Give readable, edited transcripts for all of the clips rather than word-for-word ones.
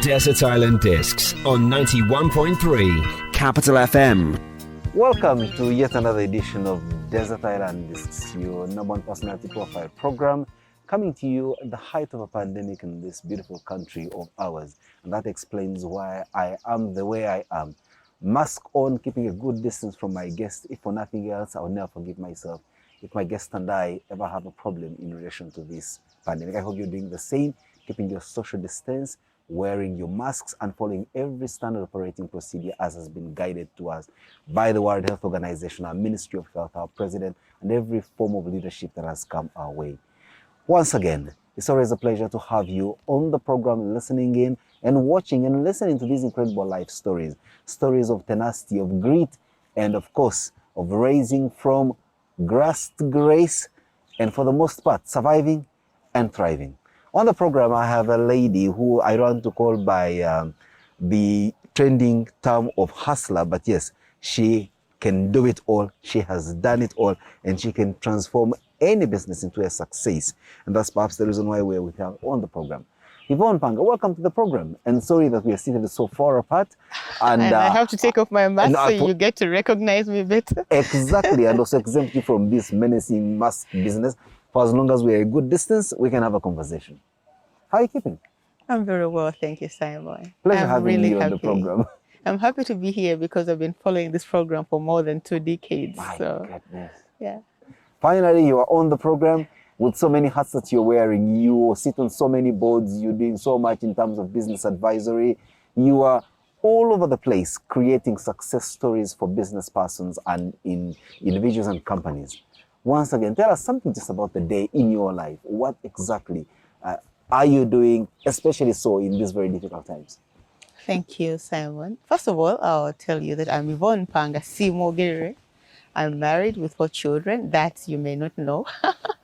Desert Island Discs on 91.3 Capital FM. Welcome to yet another edition of Desert Island Discs, your number one personality profile program, coming to you at the height of a pandemic in this beautiful country of ours. And that explains why I am the way I am. Mask on, keeping a good distance from my guest. If for nothing else, I will never forgive myself if my guest and I ever have a problem in relation to this pandemic. I hope you're doing the same, keeping your social distance, wearing your masks, and following every standard operating procedure as has been guided to us by the World Health Organization, our Ministry of Health, our President, and every form of leadership that has come our way. Once again, it's always a pleasure to have you on the program, listening in and watching and listening to these incredible life stories. Stories of tenacity, of grit, and of course, of raising from grass to grace, and for the most part, surviving and thriving. On the program, I have a lady who I want to call by the trending term of hustler, but yes, she can do it all. She has done it all, and she can transform any business into a success. And that's perhaps the reason why we're with her on the program. Yvonne Mpanga, welcome to the program. And sorry that we are seated so far apart. And I have to take off my mask so you get to recognize me better. Exactly, and also exempt you from this menacing mask business. For as long as we're a good distance, we can have a conversation. How are you keeping? I'm very well, thank you, Simon. Pleasure I'm having really you on happy. the program. I'm happy to be here because I've been following this program for more than 2 decades. My so, goodness. yeah. Finally, you are on the program with so many hats that you're wearing. You sit on so many boards. You're doing so much in terms of business advisory. You are all over the place creating success stories for business persons and in individuals and companies. Once again, tell us something just about the day in your life. What exactly are you doing, especially so in these very difficult times? Thank you, Simon. First of all, I'll tell you that I'm Yvonne Mpanga Simogere. I'm married with 4 children that you may not know.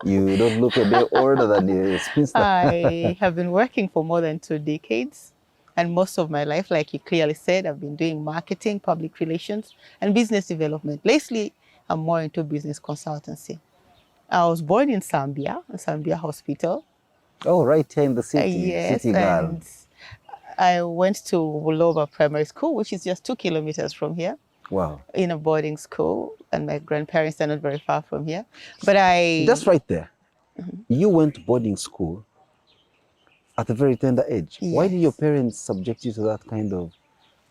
You don't look a day older than the spinster. I have been working for more than 2 decades. And most of my life, like you clearly said, I've been doing marketing, public relations, and business development. Lately, I'm more into business consultancy. I was born in Zambia Hospital. Oh, right here in the city. Yes, City girl. and I went to Bulova Primary School, which is just 2 kilometers from here. Wow. In a boarding school, and my grandparents are not very far from here. But I... Just right there. You went to boarding school at a very tender age. Yes. Why did your parents subject you to that kind of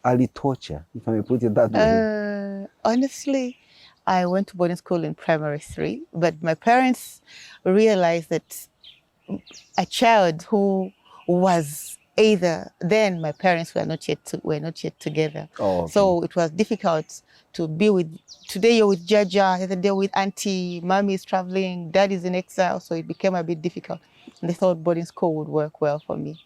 early torture, if I may put it that way? Honestly, I went to boarding school in primary 3, but my parents realized that a child who was either, then my parents were not yet together. Oh, okay. So it was difficult to be with, today you're with Jaja, the other day with auntie, mommy is traveling, dad is in exile, so it became a bit difficult. And they thought boarding school would work well for me.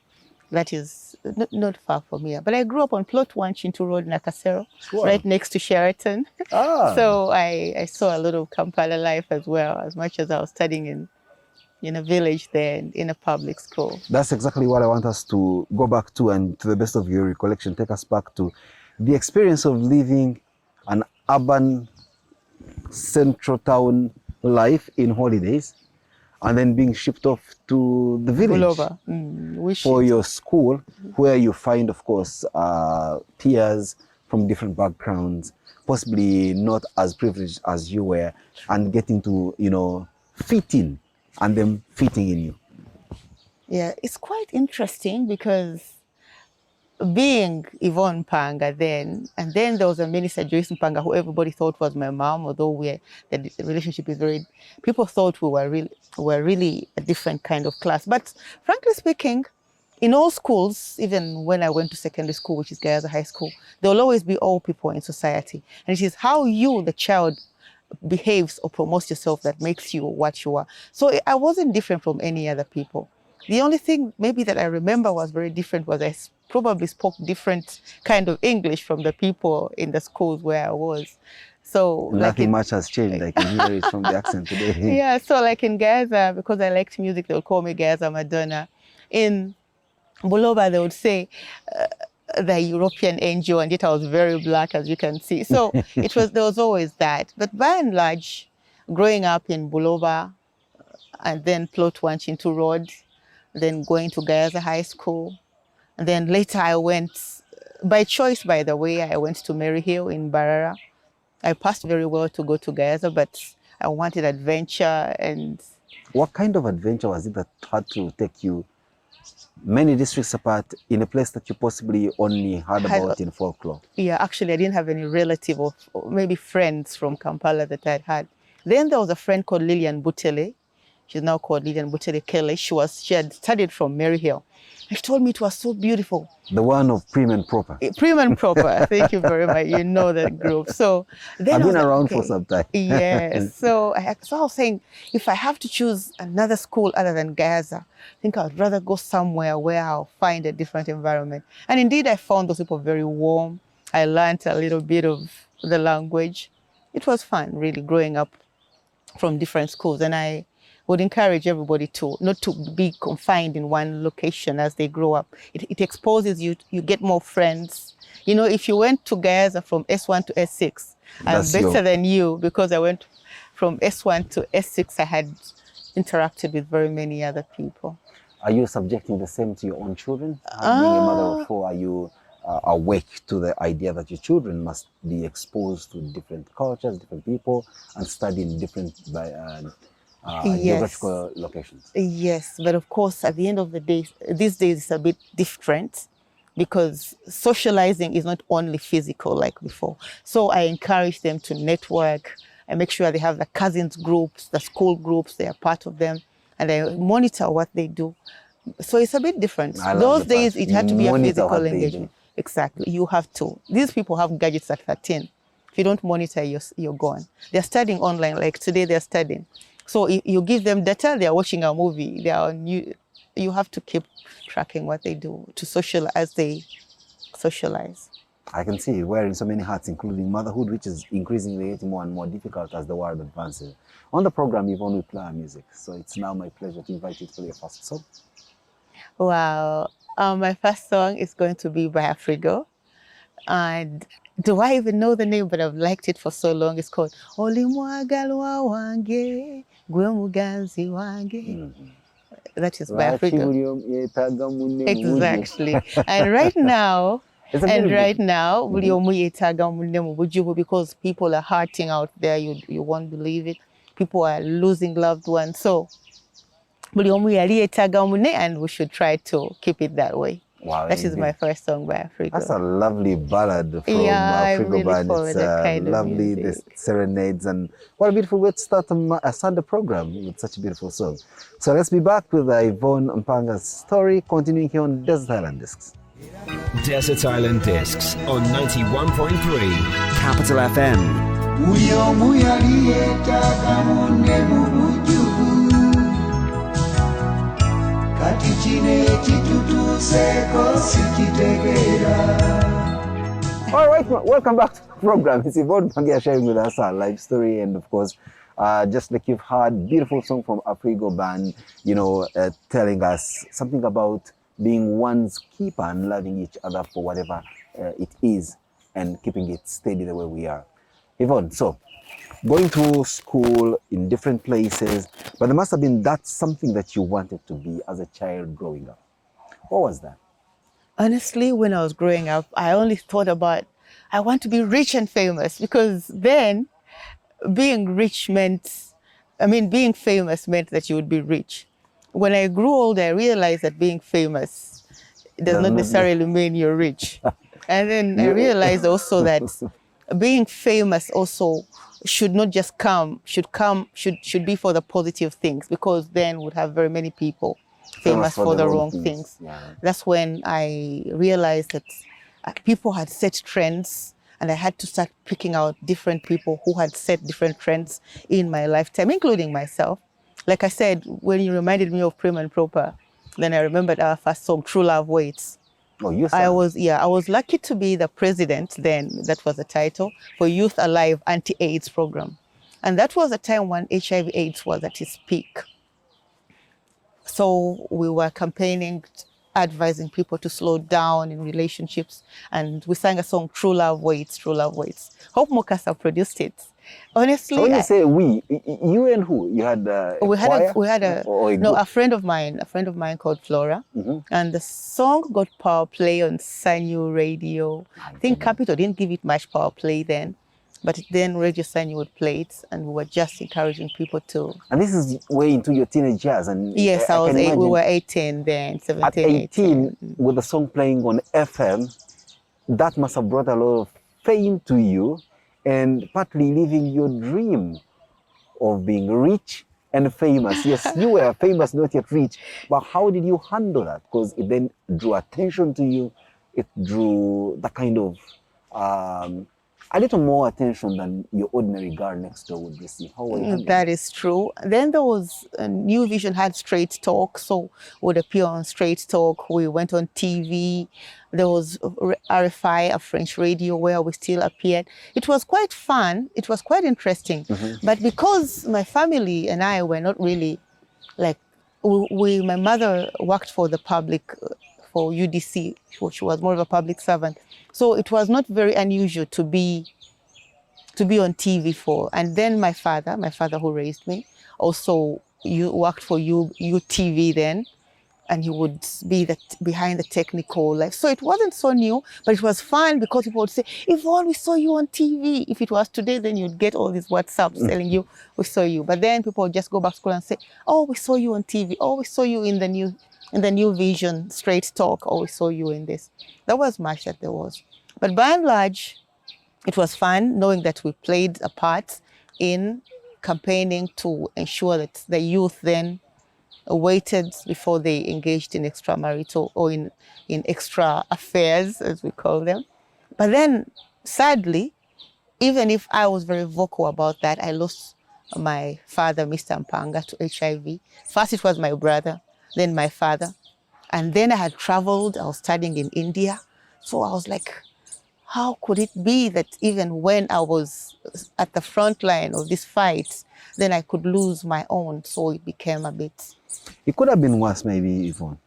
That is not far from here. But I grew up on Plot 1 Chintu Road, Nakasero, Wow. right next to Sheraton. Ah. So I saw a lot of Kampala life as well, as much as I was studying in a village there, in a public school. That's exactly what I want us to go back to, and to the best of your recollection, take us back to the experience of living an urban central town life in holidays, and then being shipped off to the village for your school, where you find, of course, peers from different backgrounds, possibly not as privileged as you were, and getting to, fit in, and them fitting in you. Yeah, it's quite interesting because being Yvonne Mpanga then, and then there was a Minister Joyce Mpanga who everybody thought was my mom, although the relationship is very, people thought we were really a different kind of class. But frankly speaking, in all schools, even when I went to secondary school, which is Gayaza High School, there will always be all people in society. And it is how you, the child, behaves or promotes yourself that makes you what you are. So I wasn't different from any other people. The only thing maybe that I remember was very different was I probably spoke different kind of English from the people in the schools where I was. So nothing much has changed. I can hear it from the accent today. Yeah, so like in Gaza, because I liked music, they would call me Gaza Madonna. In Bulova, they would say the European angel, and yet I was very black, as you can see. So there was always that. But by and large, growing up in Bulova, and then Plot 1 Chintu Road, then going to Gayaza High School, And then later I went, by choice, by the way, I went to Maryhill in Barara. I passed very well to go to Gaza, but I wanted adventure. And What kind of adventure was it that had to take you many districts apart in a place that you possibly only heard about in folklore? yeah, actually, I didn't have any relative or maybe friends from Kampala that I'd had. Then there was a friend called Lillian Butele. She's now called Lillian Butele Kelly. She had studied from Maryhill. She told me it was so beautiful. The one of Prim and Proper. Prim and Proper. Thank you very much. You know that group. So then I've been around for some time. Yes. So I was saying, if I have to choose another school other than Gaza, I think I'd rather go somewhere where I'll find a different environment. And indeed, I found those people very warm. I learned a little bit of the language. It was fun, really, growing up from different schools. And I would encourage everybody to not to be confined in one location as they grow up. It exposes you, you get more friends. You know, if you went to Gaza from S1 to S6, I'm better than you because I went from S1 to S6. I had interacted with very many other people. Are you subjecting the same to your own children? Being a mother of four, are you awake to the idea that your children must be exposed to different cultures, different people, and study in different geographical locations? Yes, but of course, at the end of the day, these days it's a bit different because socializing is not only physical like before. So I encourage them to network. I make sure they have the cousins groups, the school groups, they are part of them, and I monitor what they do. So it's a bit different. Those days it had to be a physical engagement. Exactly, you have to. These people have gadgets at 13. If you don't monitor, you're gone. They're studying online, like today they're studying. So if you give them data, they are watching a movie, they are new. You have to keep tracking what they do to social as they socialize. I can see you wearing so many hats, including motherhood, which is increasingly getting more and more difficult as the world advances. On the program, Yvonne, we play our music. So it's now my pleasure to invite you to play your first song. Wow. My first song is going to be by Afrigo. And do I even know the name? But I've liked it for so long. It's called Oli Mwagalwa Wange Gwe Muganzi Wange. That is by Afrigo. Exactly. And right now, buli omu yeetaaga munne mu bujjuvu because people are hurting out there. You won't believe it. People are losing loved ones. So buli omu yali yeetaaga munne, and we should try to keep it that way. Wow, that is my first song by Afrigo. That's a lovely ballad from Afrigo Band. It's lovely, the serenades, and what a beautiful way to start a Sunday program with such a beautiful song. So let's be back with Yvonne Mpanga's story, continuing here on Desert Island Discs. Desert Island Discs on 91.3 Capital FM. All right, welcome back to the program. It's Yvonne Mpanga sharing with us our life story, and of course, just like you've heard, beautiful song from Afrigo Band, telling us something about being one's keeper and loving each other for whatever it is and keeping it steady the way we are. Yvonne, so going to school in different places, but there must have been that something that you wanted to be as a child growing up. What was that? Honestly, when I was growing up, I only thought about, I want to be rich and famous, because then being rich meant, being famous meant that you would be rich. When I grew older, I realized that being famous does not necessarily mean you're rich. And then I realized also that being famous also should not just should be for the positive things, because then we'd have very many people famous for the wrong things. Yeah. That's when I realized that people had set trends, and I had to start picking out different people who had set different trends in my lifetime, including myself. Like I said, when you reminded me of Prim and Proper, then I remembered our first song, True Love Waits. Oh, yes. I was lucky to be the president then, that was the title, for Youth Alive Anti-AIDS program. And that was a time when HIV/AIDS was at its peak. So we were campaigning, advising people to slow down in relationships. And we sang a song, True Love Waits, True Love Waits. Hope Mokasa produced it. Honestly, So when you say we, you and who? You had a choir? a friend of mine called Flora, and the song got power play on Sanyu Radio. I think Capital didn't give it much power play then, but then Radio Sanyu would play it, and we were just encouraging people to. And this is way into your teenage years, and yes, I can imagine we were 18 then, 17, at 18, 18. with the song playing on FM, that must have brought a lot of fame to you, and partly living your dream of being rich and famous. Yes, you were famous, not yet rich, but how did you handle that? Because it then drew attention to you. It drew the kind of a little more attention than your ordinary girl next door would receive. How were you handling That is true. Then there was New Vision had Straight Talk, so would appear on Straight Talk. We went on TV. There was RFI, a French radio, where we still appeared. It was quite fun. It was quite interesting. But because my family and I were not really like, my mother worked for the public, for UDC. She was more of a public servant. So it was not very unusual to be on TV for. And then my father who raised me, also worked for UTV then, and he would be behind the technical life. So it wasn't so new, but it was fun because people would say, Yvonne, we saw you on TV. If it was today, then you'd get all these WhatsApps telling you, we saw you. But then people would just go back to school and say, oh, we saw you on TV. Oh, we saw you in the New Vision Straight Talk. Oh, we saw you in this. There was much that there was. But by and large, it was fun knowing that we played a part in campaigning to ensure that the youth then waited before they engaged in extramarital or in extra affairs, as we call them. But then, sadly, even if I was very vocal about that, I lost my father, Mr. Mpanga, to HIV. First, it was my brother, then my father. And then I had traveled, I was studying in India. So I was like, how could it be that even when I was at the front line of this fight, then I could lose my own? So it became a bit... It could have been worse, maybe, Yvonne.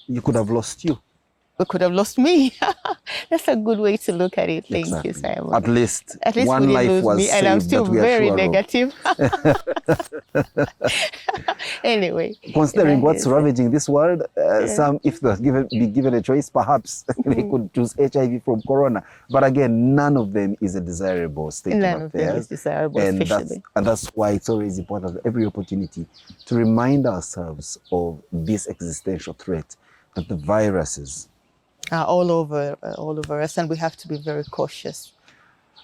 You could have lost you. We could have lost me. That's a good way to look at it. Thank you, Simon. At least one life was saved, and I'm still very negative. Anyway. Considering what's ravaging this world, some, if they be given a choice, perhaps they could choose HIV from corona. But again, none of them is a desirable state of affairs. None of them is desirable, especially. And that's why it's always important, every opportunity, to remind ourselves of this existential threat, that the viruses are all over us, and we have to be very cautious.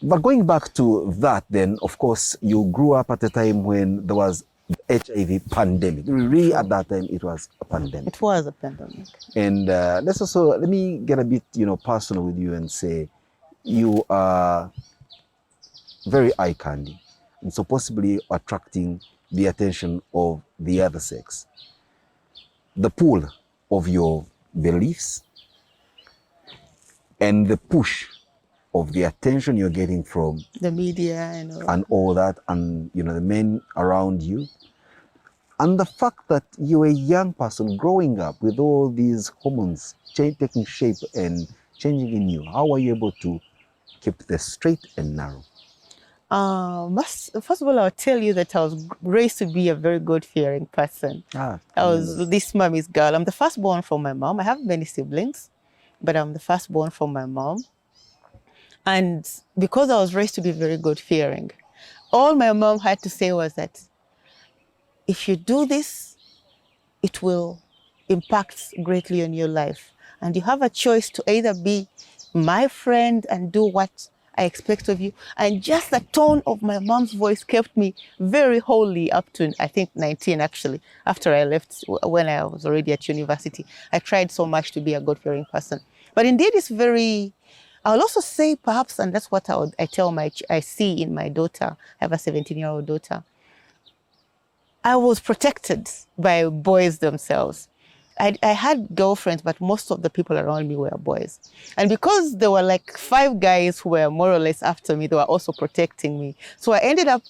But going back to that then, of course, you grew up at a time when there was HIV pandemic. Really, at that time, it was a pandemic. It was a pandemic. And let me get a bit, personal with you and say, you are very eye candy, and so possibly attracting the attention of the other sex. The pull of your beliefs and the push of the attention you're getting from the media and all that, and the men around you, and the fact that you're a young person growing up with all these hormones taking shape and changing in you. How are you able to keep the straight and narrow? First of all, I'll tell you that I was raised to be a very God-fearing person. I was this mommy's girl. I'm the firstborn from my mom. I have many siblings, but I'm the firstborn from my mom. And because I was raised to be very God-fearing, all my mom had to say was that if you do this, it will impact greatly on your life. And you have a choice to either be my friend and do what I expect of you. And just the tone of my mom's voice kept me very holy up to, I think, 19, actually. After I left, when I was already at university, I tried so much to be a God-fearing person. But indeed, it's very... I'll also say, perhaps, and that's what I see in my daughter. I have a 17-year-old daughter. I was protected by boys themselves. I had girlfriends, but most of the people around me were boys. And because there were like 5 guys who were more or less after me, they were also protecting me. So I ended up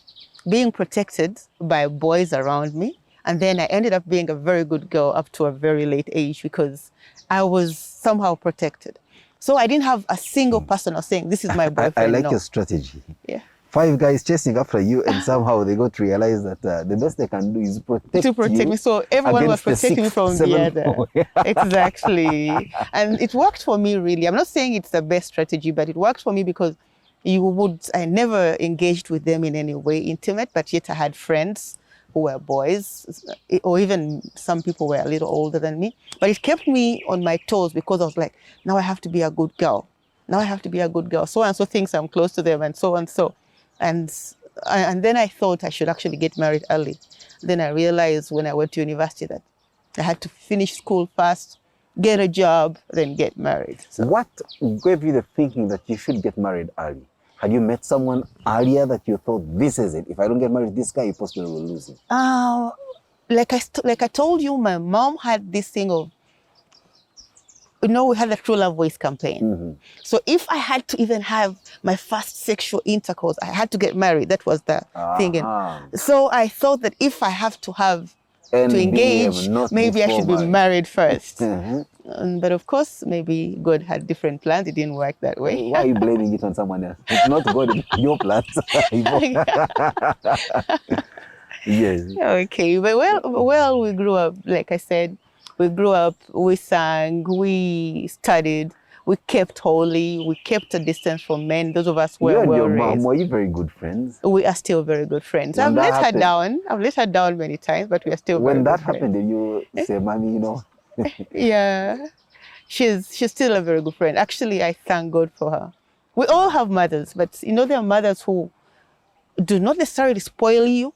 being protected by boys around me. And then I ended up being a very good girl up to a very late age because I was somehow protected. So I didn't have a single person saying, this is my boyfriend. I like your strategy. Yeah. 5 guys chasing after you, and somehow they got to realize that the best they can do is protect you me. So everyone was against the protecting me 6, from 7 the other. more. Exactly. And it worked for me, really. I'm not saying it's the best strategy, but it worked for me because I never engaged with them in any way intimate, but yet I had friends who were boys, or even some people were a little older than me. But it kept me on my toes because I was like, now I have to be a good girl. Now I have to be a good girl. So and so thinks I'm close to them, and so and so. And then I thought I should actually get married early. Then I realized when I went to university that I had to finish school first, get a job, then get married. So. What gave you the thinking that you should get married early? Had you met someone earlier that you thought, this is it? If I don't get married, this guy, you possibly will lose him. Like I told you, my mom had this thing of, we had the True Love Voice campaign. Mm-hmm. So if I had to even have my first sexual intercourse, I had to get married. That was the thing. And so I thought that if I have to engage, maybe I should be married first. Mm-hmm. But of course, maybe God had different plans. It didn't work that way. Why are you blaming it on someone else? It's not God, it's your plans. Yes. Okay, but well, we grew up, like I said, we sang, we studied, we kept holy, we kept a distance from men. Those of us were you and well your raised. mom, were you very good friends? We are still very good friends. When I've let happened, her down. I've let her down many times, but we are still very good friends. When that happened, did you say, Mommy, Yeah, she's still a very good friend. Actually, I thank God for her. We all have mothers, but there are mothers who do not necessarily spoil you,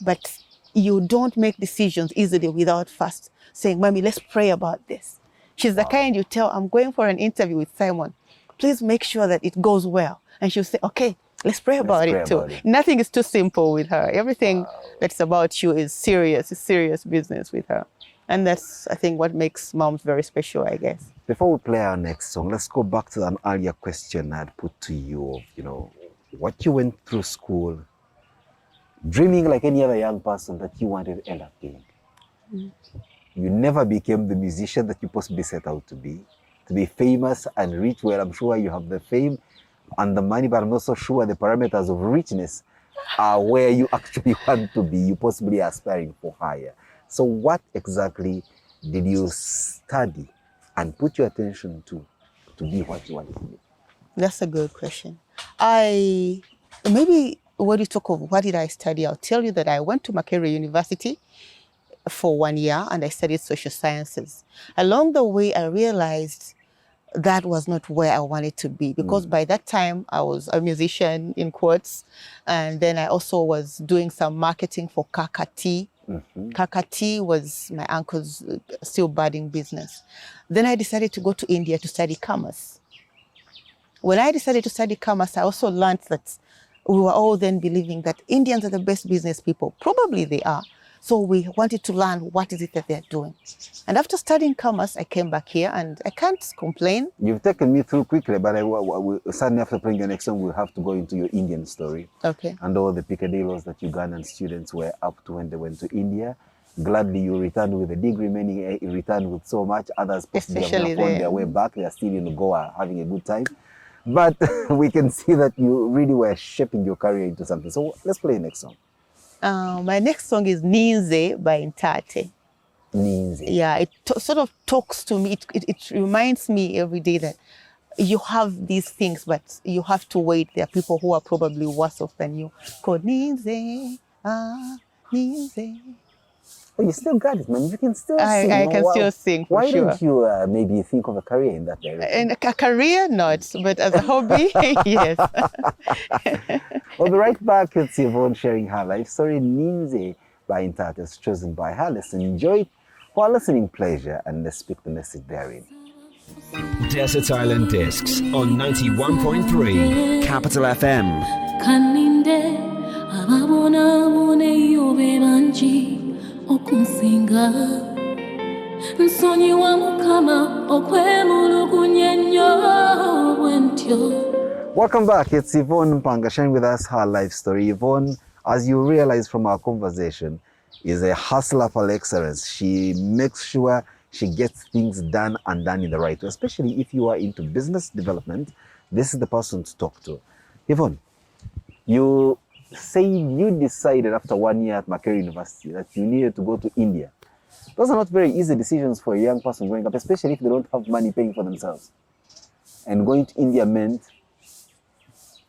but you don't make decisions easily without first saying, Mommy, let's pray about this. She's the kind you tell, I'm going for an interview with Simon. Please make sure that it goes well. And she'll say, okay, let's pray about it too. Nothing is too simple with her. Everything that's about you is serious. It's serious business with her. And that's, I think, what makes moms very special, I guess. Before we play our next song, let's go back to an earlier question I'd put to you of, what you went through school, dreaming like any other young person that you wanted to end up being. Mm. You never became the musician that you possibly set out to be famous and rich. Well, I'm sure you have the fame and the money, but I'm not so sure the parameters of richness are where you actually want to be. You possibly aspiring for higher. So what exactly did you study and put your attention to be what you wanted to be? That's a good question. Maybe when you talk of what did I study, I'll tell you that I went to Makerere University for 1 year and I studied social sciences. Along the way, I realized that was not where I wanted to be because by that time I was a musician in quotes, and then I also was doing some marketing for Kasyate. Mm-hmm. Kasyate was my uncle's still budding business. Then I decided to go to India to study commerce. When I decided to study commerce, I also learned that we were all then believing that Indians are the best business people. Probably they are. So we wanted to learn what is it that they're doing. And after studying commerce, I came back here and I can't complain. You've taken me through quickly, but suddenly after playing the next song, we'll have to go into your Indian story. Okay. And all the picadillos that Ugandan students were up to when they went to India. Gladly you returned with a degree, many returned with so much. Others possibly have found their way back. They are still in Goa having a good time. But we can see that you really were shaping your career into something. So let's play the next song. My next song is Ninze by Ntate. Ninze. Yeah, it sort of talks to me. It reminds me every day that you have these things, but you have to wait. There are people who are probably worse off than you. Called Ninze, Ninze. Oh, you still got it, man. You can still sing. I can still sing, for Why sure. don't you maybe think of a career in that direction? And a career, not, but as a hobby, yes. We'll be right back with Yvonne sharing her life story, Ninze by Ntate, chosen by her. Let's enjoy it for our listening pleasure and let's speak the message therein. Desert Island Discs on 91.3 Capital FM. Kaninde ababona mune yobe banji okunsinga nsonyi wa mukama okwemulugunya nnyo bwentyo. Welcome back. It's Yvonne Mpanga sharing with us her life story. Yvonne, as you realize from our conversation, is a hustler for excellence. She makes sure she gets things done and done in the right way, especially if you are into business development. This is the person to talk to. Yvonne, You say you decided after 1 year at Makerere University that you needed to go to India. Those are not very easy decisions for a young person growing up, especially if they don't have money paying for themselves. And going to India meant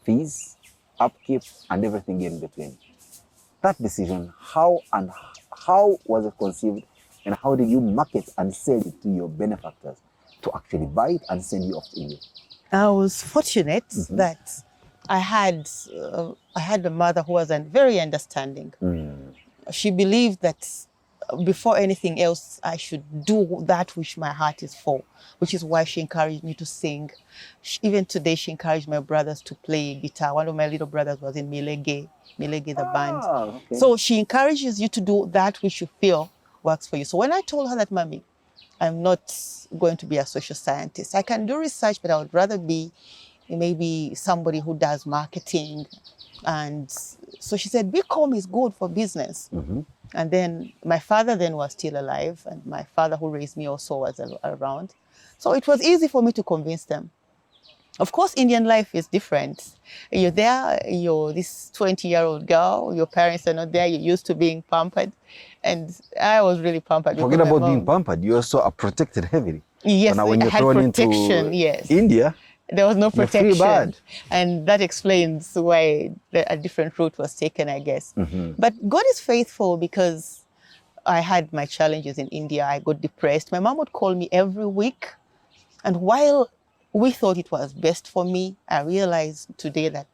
fees, upkeep, and everything in between. That decision, how was it conceived, and how did you market and sell it to your benefactors to actually buy it and send you off to India? I was fortunate that I had a mother who was very understanding. She believed that before anything else, I should do that which my heart is for, which is why she encouraged me to sing. Even today, she encouraged my brothers to play guitar. One of my little brothers was in Milege the band. Okay. So she encourages you to do that which you feel works for you. So when I told her that, Mommy, I'm not going to be a social scientist. I can do research, but I would rather be maybe somebody who does marketing. And so she said, BCom is good for business. And then my father then was still alive, and my father who raised me also was around. So it was easy for me to convince them. Of course, Indian life is different. You're there, you're this 20-year-old girl, your parents are not there, you're used to being pampered. And I was really pampered. Forget about being pampered, you also are protected heavily. Yes, so now when I you're had thrown protection, into yes. India, there was no protection. You're free bad. And that explains why a different route was taken, I guess. But God is faithful, because I had my challenges in India. I got depressed. My mom would call me every week. And while we thought it was best for me, I realized today that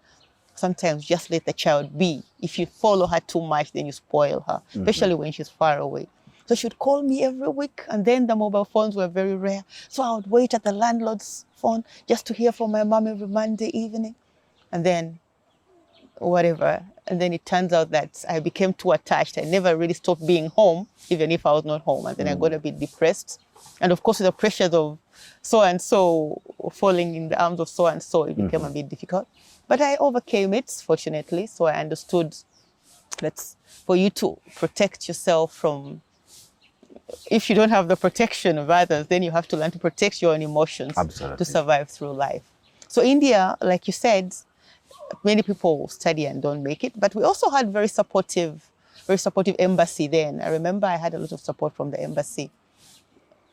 sometimes just let the child be. If you follow her too much, then you spoil her, especially when she's far away. So she would call me every week, and then the mobile phones were very rare. So I would wait at the landlord's phone just to hear from my mom every Monday evening. And then whatever. And then it turns out that I became too attached. I never really stopped being home, even if I was not home. And then I got a bit depressed. And of course, with the pressures of so-and-so falling in the arms of so-and-so, it became a bit difficult. But I overcame it, fortunately. So I understood that for you to protect yourself from, if you don't have the protection of others, then you have to learn to protect your own emotions to survive through life. So India, like you said, many people study and don't make it, but we also had very supportive embassy then. I remember I had a lot of support from the embassy,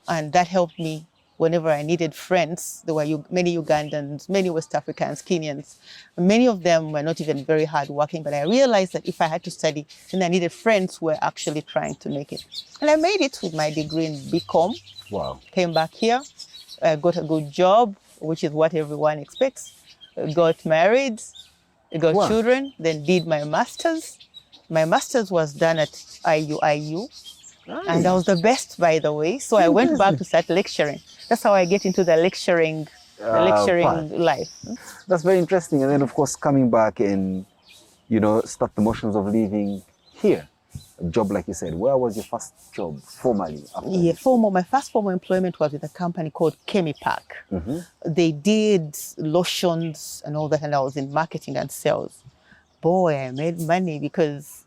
and that helped me whenever I needed friends. There were many Ugandans, many West Africans, Kenyans. Many of them were not even very hardworking, but I realized that if I had to study, then I needed friends who were actually trying to make it. And I made it with my degree in BCom. Wow. Came back here, got a good job, which is what everyone expects. Got married, got children, then did my master's. My master's was done at IU. Nice. And I was the best, by the way. So I went back to start lecturing. That's how I get into the lecturing life. That's very interesting. And then, of course, coming back and, start the motions of living here. A job, like you said. Where was your first job formally? My first formal employment was with a company called Chemipack. They did lotions and all that, and I was in marketing and sales. Boy, I made money because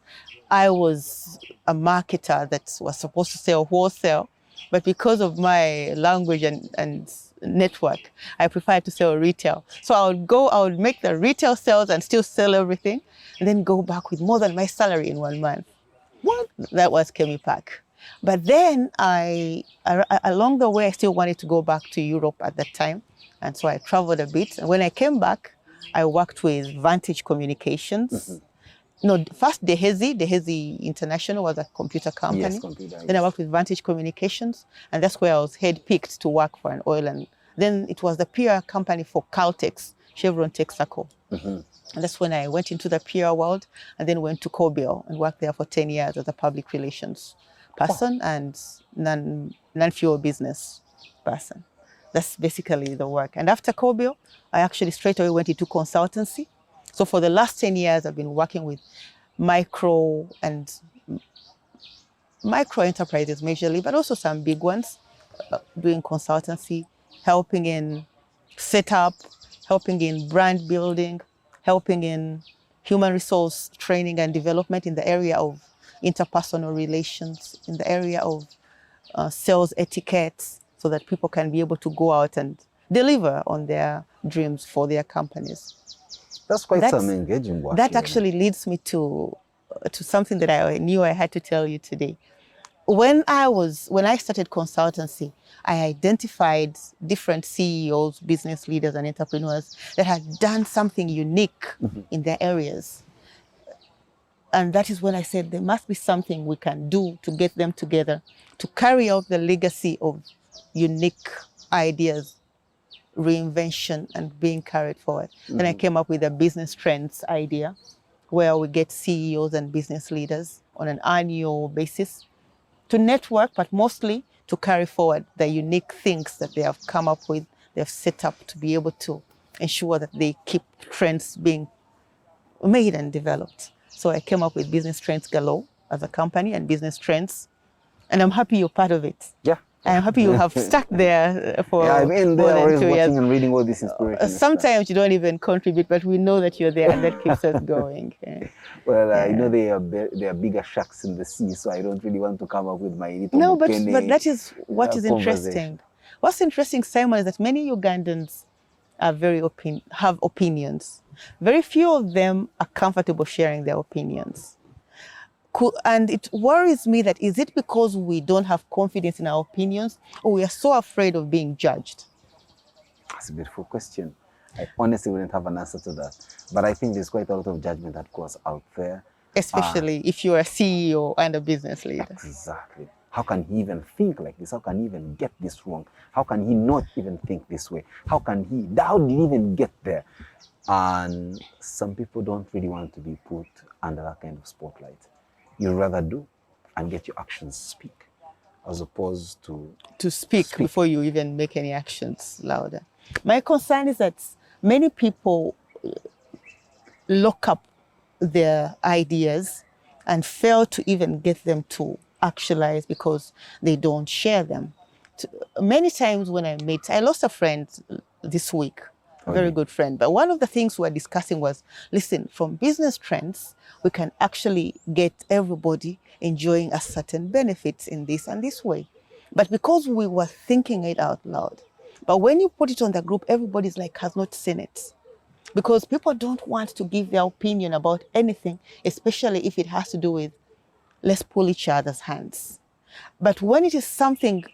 I was a marketer that was supposed to sell wholesale, but because of my language and network, I preferred to sell retail. So I would make the retail sales and still sell everything, and then go back with more than my salary in 1 month. What? That was Chemipack. But then along the way, I still wanted to go back to Europe at that time, and so I traveled a bit. And when I came back, I worked with Vantage Communications. No, first Dehezi International was a computer company. Yes, computer. Then I worked with Vantage Communications, and that's where I was head-picked to work for an oil. And then it was the PR company for Caltex, Chevron Texaco. And that's when I went into the PR world, and then went to Kobil and worked there for 10 years as a public relations person and non-fuel business person. That's basically the work. And after Kobil, I actually straight away went into consultancy. So for the last 10 years, I've been working with micro enterprises majorly, but also some big ones, doing consultancy, helping in setup, helping in brand building, helping in human resource training and development in the area of interpersonal relations, in the area of sales etiquette, so that people can be able to go out and deliver on their dreams for their companies. That's quite some engaging work. That here. actually leads me to something that I knew I had to tell you today. When I started consultancy, I identified different CEOs, business leaders, and entrepreneurs that had done something unique in their areas. And that is when I said there must be something we can do to get them together, to carry out the legacy of unique ideas, reinvention, and being carried forward. Then I came up with a business trends idea, where we get CEOs and business leaders on an annual basis to network, but mostly to carry forward the unique things that they have come up with, they've set up to be able to ensure that they keep trends being made and developed. So I came up with Business Trends Galore as a company and Business Trends, and I'm happy you're part of it. Yeah. I'm happy you have stuck there for yeah, I'm in there always 2 years. watching and reading all this inspiration. Sometimes you don't even contribute, but we know that you're there, and that keeps us going. Well, I know there are bigger sharks in the sea, so I don't really want to come up with my little No, but that is what is conversation. interesting. What's interesting, Simon, is that many Ugandans are have opinions. Very few of them are comfortable sharing their opinions. And it worries me that, is it because we don't have confidence in our opinions, or we are so afraid of being judged? That's a beautiful question. I honestly wouldn't have an answer to that. But I think there's quite a lot of judgment that goes out there. Especially if you're a CEO and a business leader. Exactly. How can he even think like this? How can he even get this wrong? How can he not even think this way? How did he even get there? And some people don't really want to be put under that kind of spotlight. You'd rather do and get your actions speak, as opposed to speak before you even make any actions louder. My concern is that many people lock up their ideas and fail to even get them to actualize because they don't share them. Many times when I lost a friend this week, a very good friend, but one of the things we were discussing was, listen, from business trends, we can actually get everybody enjoying a certain benefits in this and this way. But because we were thinking it out loud, but when you put it on the group, everybody's like, has not seen it. Because people don't want to give their opinion about anything, especially if it has to do with, let's pull each other's hands. But when it is something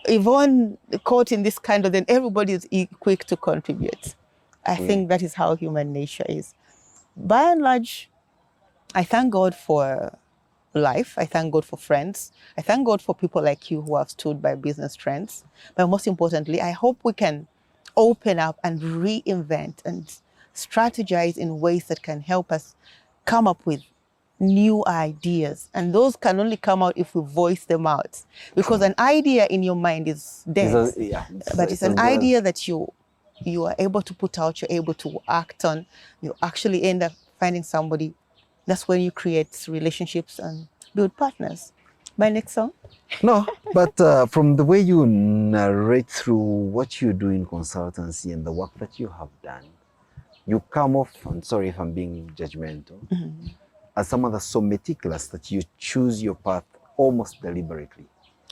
Yvonne caught in this kind of, then everybody is quick to contribute. I think that is how human nature is. By and large, I thank God for life. I thank God for friends. I thank God for people like you who have stood by business trends. But most importantly, I hope we can open up and reinvent and strategize in ways that can help us come up with new ideas. And those can only come out if we voice them out. Because an idea in your mind is dead. But it's an idea that you are able to put out, you're able to act on. You actually end up finding somebody. That's when you create relationships and build partners. My next song? No, but from the way you narrate through what you do in consultancy and the work that you have done, you come off, I'm sorry if I'm being judgmental, as someone that's so meticulous that you choose your path almost deliberately.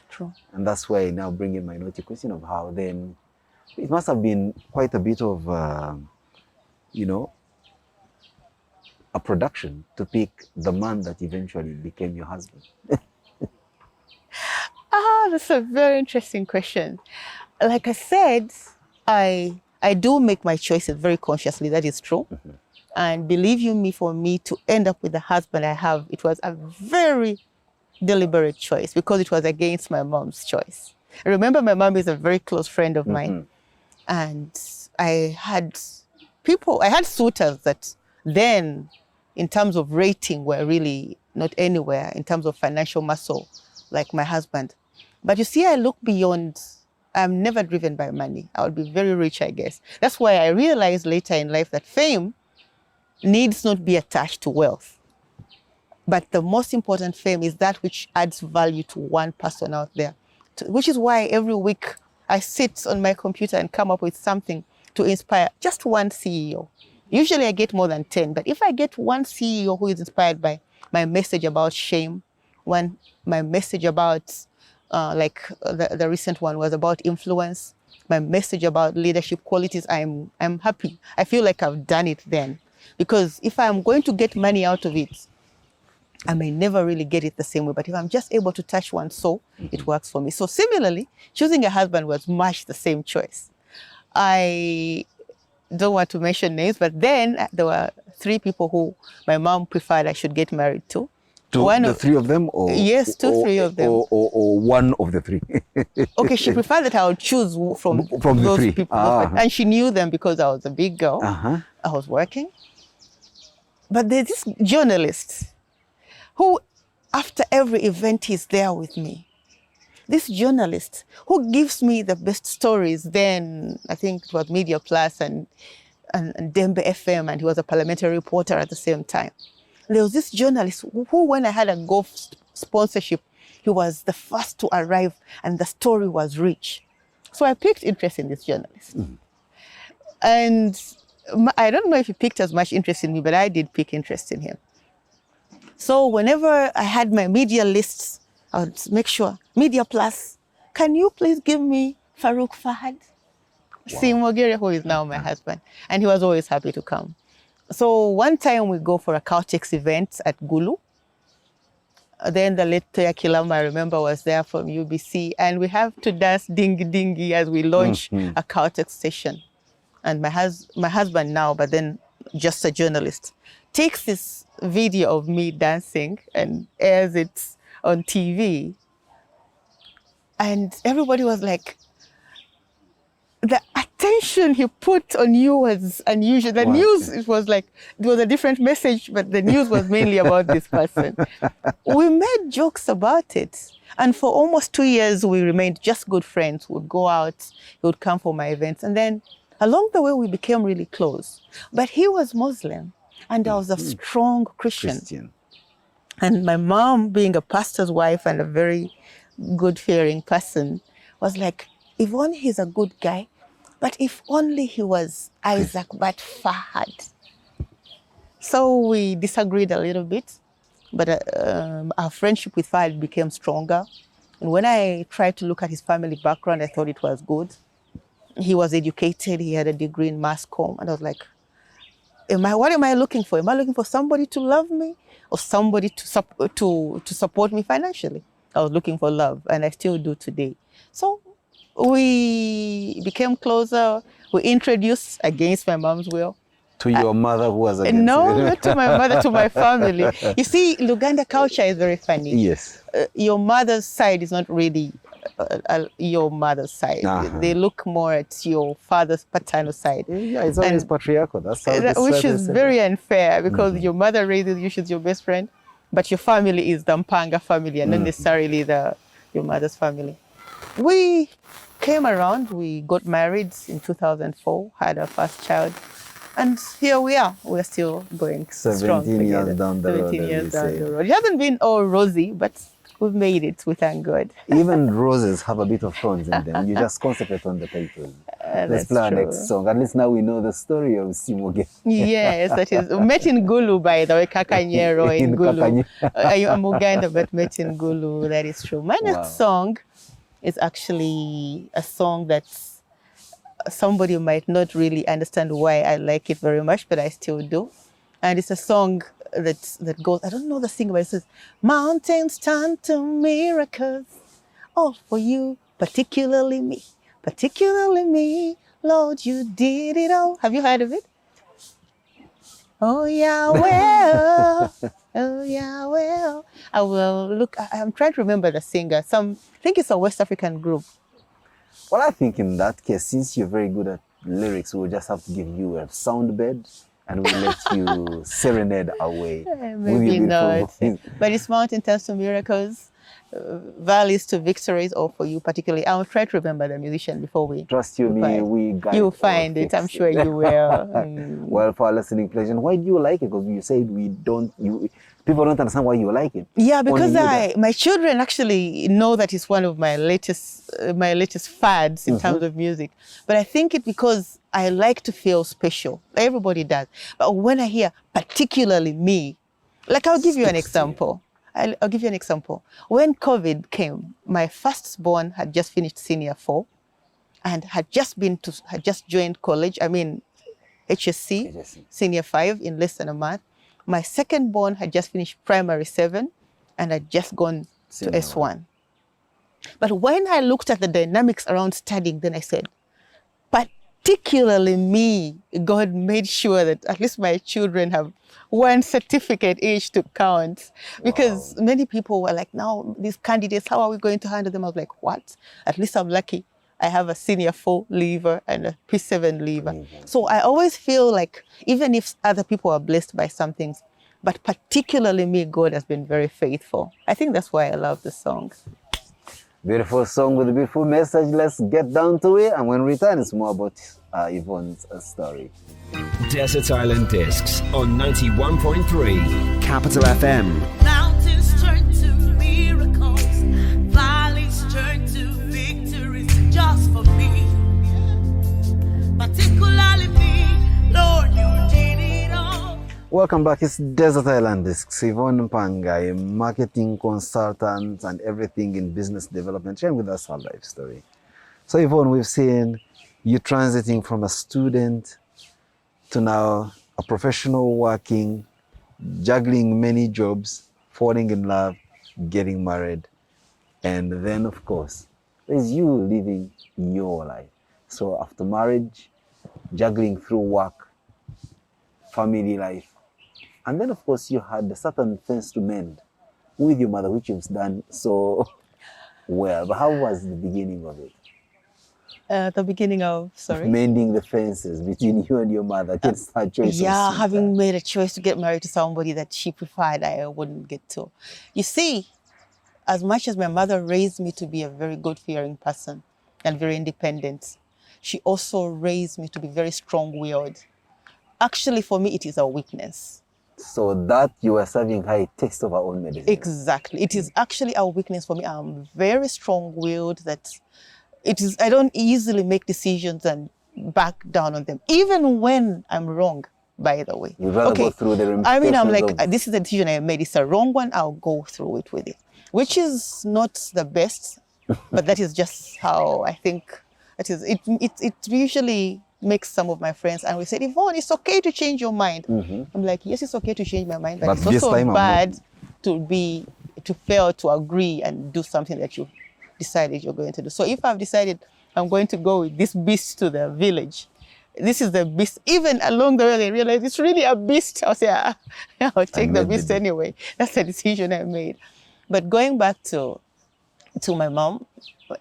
True. And that's why I now bring in my naughty question of how then it must have been quite a bit of, a production to pick the man that eventually became your husband. That's a very interesting question. Like I said, I do make my choices very consciously. That is true. And believe you me, for me to end up with the husband I have, it was a very deliberate choice because it was against my mom's choice. I remember my mom is a very close friend of mine. And I had suitors that then, in terms of rating, were really not anywhere in terms of financial muscle, like my husband. But you see, I look beyond. I'm never driven by money. I would be very rich, I guess. That's why I realized later in life that fame needs not be attached to wealth. But the most important fame is that which adds value to one person out there, which is why every week I sit on my computer and come up with something to inspire just one CEO. Usually I get more than 10, but if I get one CEO who is inspired by my message about shame, my message about, the recent one was about influence, my message about leadership qualities, I'm happy. I feel like I've done it then. Because if I'm going to get money out of it, I may never really get it the same way. But if I'm just able to touch one soul, it works for me. So similarly, choosing a husband was much the same choice. I don't want to mention names, but then there were 3 people who my mom preferred I should get married to. The 3 of them? Or, yes, 3 of them. Or one of the 3? Okay, she preferred that I would choose from those the 3. people. And she knew them because I was a big girl. I was working. But there's this journalist who, after every event, he's there with me. This journalist who gives me the best stories. Then I think it was Media Plus and Dembe FM, and he was a parliamentary reporter at the same time. There was this journalist who, when I had a golf sponsorship, he was the first to arrive and the story was rich. So I picked interest in this journalist. And I don't know if he picked as much interest in me, but I did pick interest in him. So whenever I had my media lists, I would make sure, Media Plus, can you please give me Farouk Fahad? Simogere, who is now my husband. And he was always happy to come. So one time we go for a Caltex event at Gulu. Then the late Toya Kilama, I remember, was there from UBC. And we have to dance dingy dingy as we launch a Caltex station. And my husband now, but then just a journalist, takes this video of me dancing and airs it on TV. And everybody was like, the attention he put on you was unusual. The news, it was a different message, but the news was mainly about this person. We made jokes about it. And for almost 2 years, we remained just good friends. We would go out, he would come for my events. And then along the way, we became really close. But he was Muslim, and I was a strong Christian. And my mom, being a pastor's wife and a very good-fearing person, was like, Yvonne, he's a good guy, but if only he was Isaac, but Fahad. So we disagreed a little bit, but our friendship with Fahad became stronger. And when I tried to look at his family background, I thought it was good. He was educated, he had a degree in mass comm, and I was like, what am I looking for? Am I looking for somebody to love me or somebody to support me financially? I was looking for love, and I still do today. So we became closer. We introduced against my mom's will. To your mother who was against No, not to my mother, to my family. You see, Luganda culture is very funny. Yes. Your mother's side is not really your mother's side. They look more at your father's paternal side. Yeah, it's always patriarchal. That's how which is very unfair, because your mother raises you, she's your best friend, but your family is the Mpanga family and not necessarily your mother's family. We came around, we got married in 2004, had our first child, and here we are. We're still going strong 17 years together. down the road. 17 years down the road. It hasn't been all rosy, but we've made it, we thank God. Even roses have a bit of thorns in them. You just concentrate on the title. Let's play our next song. At least now we know the story of Simoge. Yes, that is. Met in Gulu, by the way, Kakanyero in Gulu. I'm Uganda, but met in Gulu, that is true. My next song is actually a song that somebody might not really understand why I like it very much, but I still do. And it's a song that goes, I don't know the singer, but it says, mountains turn to miracles, all for you, particularly me, Lord, you did it all. Have you heard of it? Oh, Yahweh, oh, Yahweh. I will look, I'm trying to remember the singer. I think it's a West African group. Well, I think in that case, since you're very good at lyrics, we'll just have to give you a sound bed and we'll let you serenade away. Maybe not. But it's mountain turns to miracles, valleys to victories, all for you particularly. I'll try to remember the musician before we... Trust you me, we got You'll find it, I'm sure you will. Well, for our listening pleasure, why do you like it? Because you said people don't understand why you like it. Yeah, because my children actually know that it's one of my latest fads in terms of music. But I think it's because I like to feel special. Everybody does. But when I hear particularly me, like I'll give you an example. I'll give you an example. When COVID came, my firstborn had just finished senior 4 and had just joined college. I mean, HSC, Senior 5 in less than a month. My second born had just finished primary 7 and had just gone to S1. But when I looked at the dynamics around studying, then I said, particularly me, God made sure that at least my children have one certificate each to count. Because many people were like, now these candidates, how are we going to handle them? I was like, what? At least I'm lucky. I have a senior 4 leaver and a P7 leaver. So I always feel like even if other people are blessed by some things, but particularly me, God has been very faithful. I think that's why I love the song. Beautiful song with a beautiful message. Let's get down to it. And when we return, it's more about Yvonne's story. Desert Island Discs on 91.3 Capital FM. Mountains turn to miracles, valleys turn to victories just for me. Particularly me, Lord, you did it all. Welcome back. It's Desert Island Discs. Yvonne Mpanga, a marketing consultant and everything in business development, sharing with us her life story. So Yvonne, we've seen you transiting from a student to now a professional working, juggling many jobs, falling in love, getting married. And then, of course, there's you living your life. So after marriage, juggling through work, family life, and then, of course, you had a certain fence to mend with your mother, which you've done so well. But how was the beginning of it? The beginning of, sorry? Mending the fences between you and your mother against her choice. Yeah, having made a choice to get married to somebody that she preferred, I wouldn't get to. You see, as much as my mother raised me to be a very God-fearing person and very independent, she also raised me to be very strong-willed. Actually, for me, it is a weakness. So that you were serving her a taste of her own medicine. Exactly. It is actually a weakness for me. I'm very strong-willed that I don't easily make decisions and back down on them, even when I'm wrong, by the way. You'd rather go through the ramifications. I mean, I'm like, this is a decision I made. It's a wrong one. I'll go through it with it, which is not the best, but that is just how I think it is. It usually makes some of my friends, and we said, Yvonne, it's okay to change your mind. I'm like, yes, it's okay to change my mind, but it's also bad to fail to agree and do something that you decided you're going to do. So if I've decided I'm going to go with this beast to the village, this is the beast. Even along the way, they realize it's really a beast. I'll say, I'll take the beast anyway. That's the decision I made. But going back to my mom,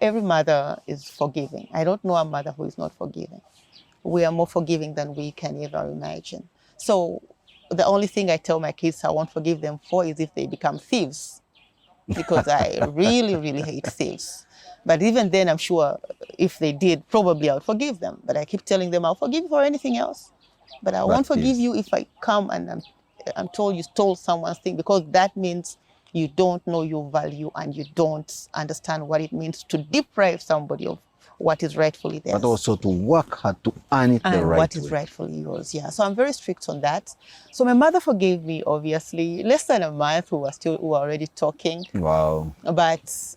every mother is forgiving. I don't know a mother who is not forgiving. We are more forgiving than we can ever imagine. So the only thing I tell my kids I won't forgive them for is if they become thieves, because I really, really hate thieves. But even then, I'm sure if they did, probably I would forgive them. But I keep telling them I'll forgive you for anything else, but I won't forgive you if I come and I'm told you stole someone's thing, because that means you don't know your value and you don't understand what it means to deprive somebody of what is rightfully theirs. But also to work hard to earn it the right way. What is rightfully yours, yeah. So I'm very strict on that. So my mother forgave me, obviously. Less than a month, we were already talking. Wow.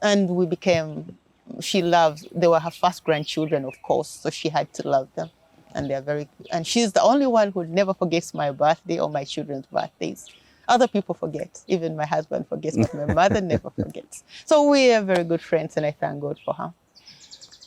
And we became, they were her first grandchildren, of course, so she had to love them. And she's the only one who never forgets my birthday or my children's birthdays. Other people forget, even my husband forgets, but my mother never forgets. So we are very good friends, and I thank God for her.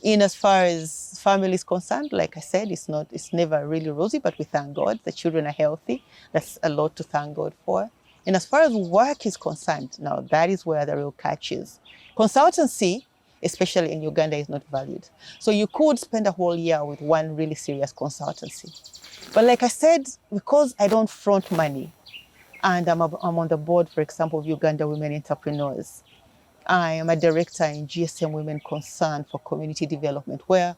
In as far as family is concerned, like I said, it's never really rosy, but we thank God. The children are healthy. That's a lot to thank God for. And as far as work is concerned, now that is where the real catch is. Consultancy, especially in Uganda, is not valued. So you could spend a whole year with one really serious consultancy. But like I said, because I don't front money, and I'm on the board, for example, of Uganda Women Entrepreneurs, I am a director in GSM Women Concern for Community Development, where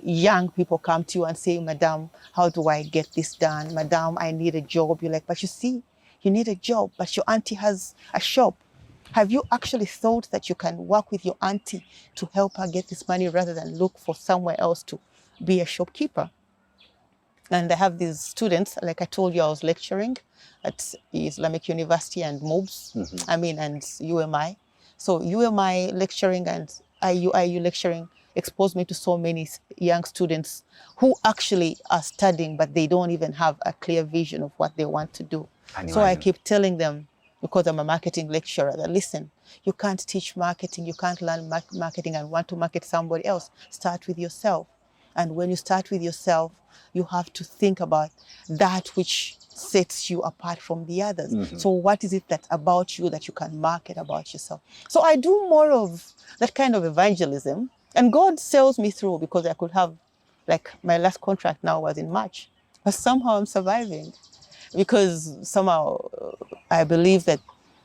young people come to you and say, Madam, how do I get this done? Madam, I need a job. You're like, but you see, you need a job, but your auntie has a shop. Have you actually thought that you can work with your auntie to help her get this money rather than look for somewhere else to be a shopkeeper? And I have these students, like I told you, I was lecturing at Islamic University and MOOBS, and UMI. So UMI lecturing and IU lecturing, exposed me to so many young students who actually are studying, but they don't even have a clear vision of what they want to do. So I keep telling them, because I'm a marketing lecturer, that listen, you can't teach marketing, you can't learn marketing and want to market somebody else. Start with yourself. And when you start with yourself, you have to think about that which sets you apart from the others. So what is it that about you that you can market about yourself? So I do more of that kind of evangelism, and God sells me through, because I could have, like my last contract now was in March, but somehow I'm surviving, because somehow I believe that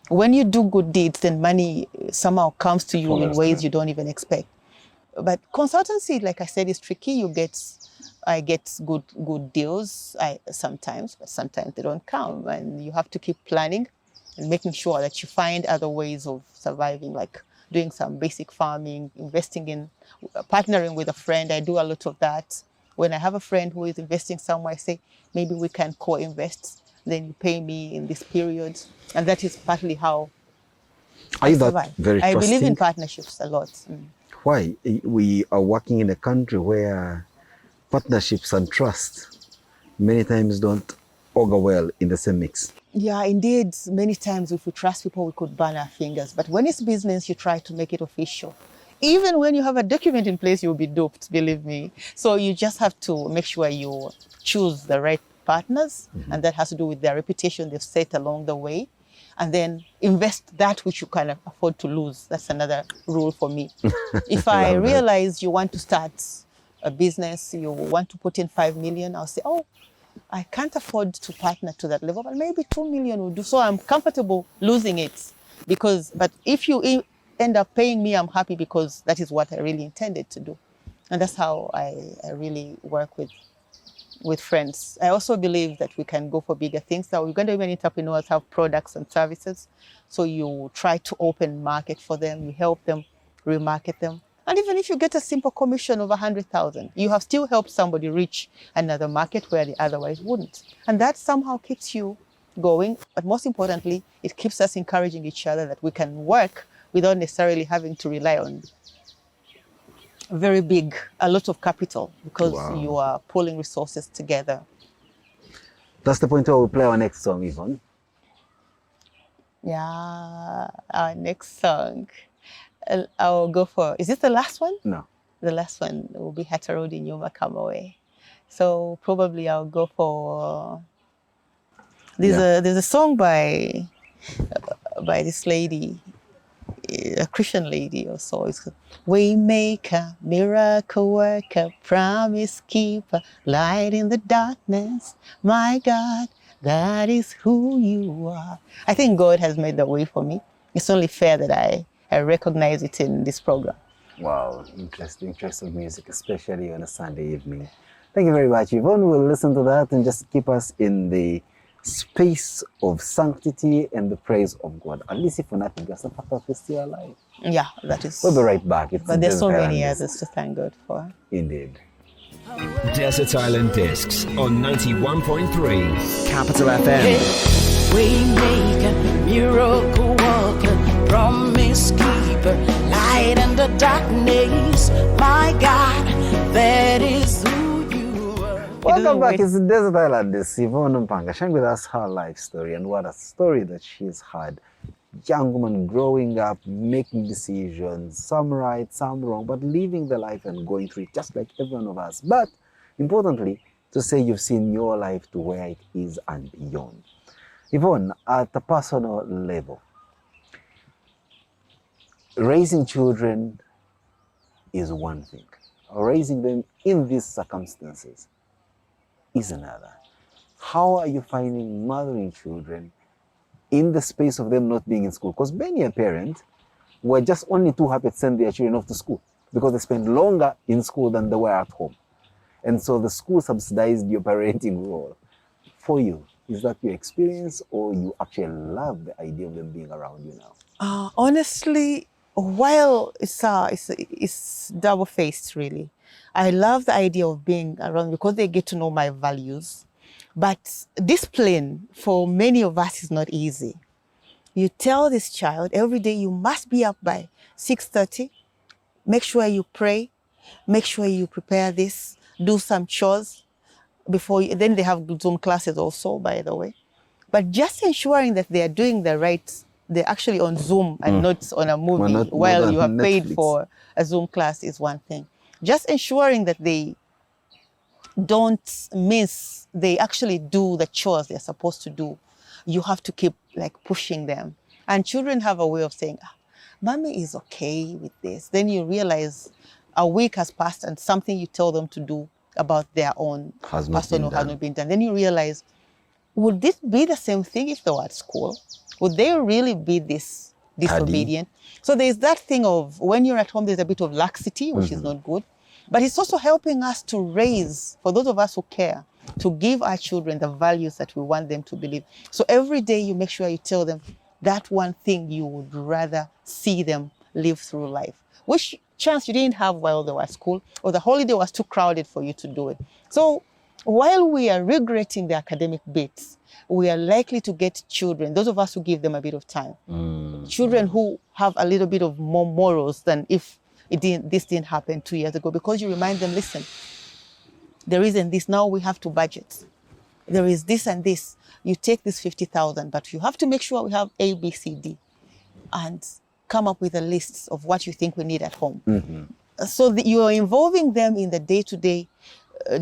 when you do good deeds, then money somehow comes to you in ways you don't even expect. But consultancy, like I said, is tricky. I get good deals sometimes, but sometimes they don't come, and you have to keep planning and making sure that you find other ways of surviving, like doing some basic farming, investing in, partnering with a friend. I do a lot of that. When I have a friend who is investing somewhere, I say, maybe we can co-invest. Then you pay me in this period. And that is partly how I survive. I believe in partnerships a lot. Why? We are working in a country where partnerships and trust many times don't augur well in the same mix. Yeah, indeed. Many times if we trust people, we could burn our fingers. But when it's business, you try to make it official. Even when you have a document in place, you'll be duped, believe me. So you just have to make sure you choose the right partners, and that has to do with their reputation they've set along the way. And then invest that which you can afford to lose. That's another rule for me. If I realize you want to start a business, you want to put in 5 million, I'll say, oh, I can't afford to partner to that level, but maybe 2 million will do. So I'm comfortable losing it, but if you end up paying me, I'm happy, because that is what I really intended to do. And that's how I really work with friends. I also believe that we can go for bigger things. Now, Uganda women entrepreneurs have products and services. So you try to open market for them, you help them, remarket them. And even if you get a simple commission of 100,000, you have still helped somebody reach another market where they otherwise wouldn't. And that somehow keeps you going. But most importantly, it keeps us encouraging each other that we can work without necessarily having to rely on a lot of capital, because you are pulling resources together. That's the point where we play our next song, Yvonne. Yeah, our next song. I'll go for, is this the last one? No. The last one will be Hatarodi Nyuma Kamawe. So probably I'll go for, there's a song by this lady, a Christian lady or so. It's Waymaker, miracle worker, promise keeper, light in the darkness. My God, that is who you are. I think God has made the way for me. It's only fair that I recognize it in this program. Wow, interesting choice of music, especially on a Sunday evening. Thank you very much, Yvonne. We'll listen to that and just keep us in the space of sanctity and the praise of God. At least if we're not, that's the fact that we're still alive. Yeah, that is. We'll be right back. But there's so many others to thank God for. Indeed. Desert Island Discs on 91.3 Capital FM. Waymaker, miracle worker, promise keeper, light in the darkness. My God, that is who you are. Welcome back. It's Desert Island Discs. Yvonne Mpanga sharing with us her life story, and what a story that she's had. Young woman growing up, making decisions, some right, some wrong, but living the life and going through it just like every one of us. But importantly, to say you've seen your life to where it is and beyond. Yvonne, at a personal level, raising children is one thing. Raising them in these circumstances is another. How are you finding mothering children in the space of them not being in school? Because many a parent were just only too happy to send their children off to school because they spent longer in school than they were at home. And so the school subsidized your parenting role. For you, is that your experience, or you actually love the idea of them being around you now? Honestly, while it's double-faced, really. I love the idea of being around because they get to know my values. But discipline for many of us is not easy. You tell this child every day you must be up by 6:30. Make sure you pray. make sure you prepare this, do some chores before you, then they have Zoom classes also, by the way. But just ensuring that they are doing the right, they're actually on Zoom and not on a movie not while you on have paid Netflix. for a Zoom class is one thing. Just ensuring that they don't miss, they actually do the chores they're supposed to do. You have to keep like pushing them. And children have a way of saying, mommy is okay with this. Then you realize a week has passed and something you tell them to do about their own Has not been personal has done. not been done. Then you realize, would this be the same thing if they were at school? Would they really be this disobedient? So there's that thing of when you're at home, there's a bit of laxity, which is not good. But it's also helping us to raise, for those of us who care, to give our children the values that we want them to believe. So every day you make sure you tell them that one thing you would rather see them live through life, which chance you didn't have while they were at school, or the holiday was too crowded for you to do it. So while we are regretting the academic bits, we are likely to get children, those of us who give them a bit of time, children who have a little bit of more morals than if this didn't happen 2 years ago, because you remind them, listen, there isn't this, now we have to budget. There is this and this. You take this 50,000, but you have to make sure we have A, B, C, D, and come up with a list of what you think we need at home. So that you are involving them in the day-to-day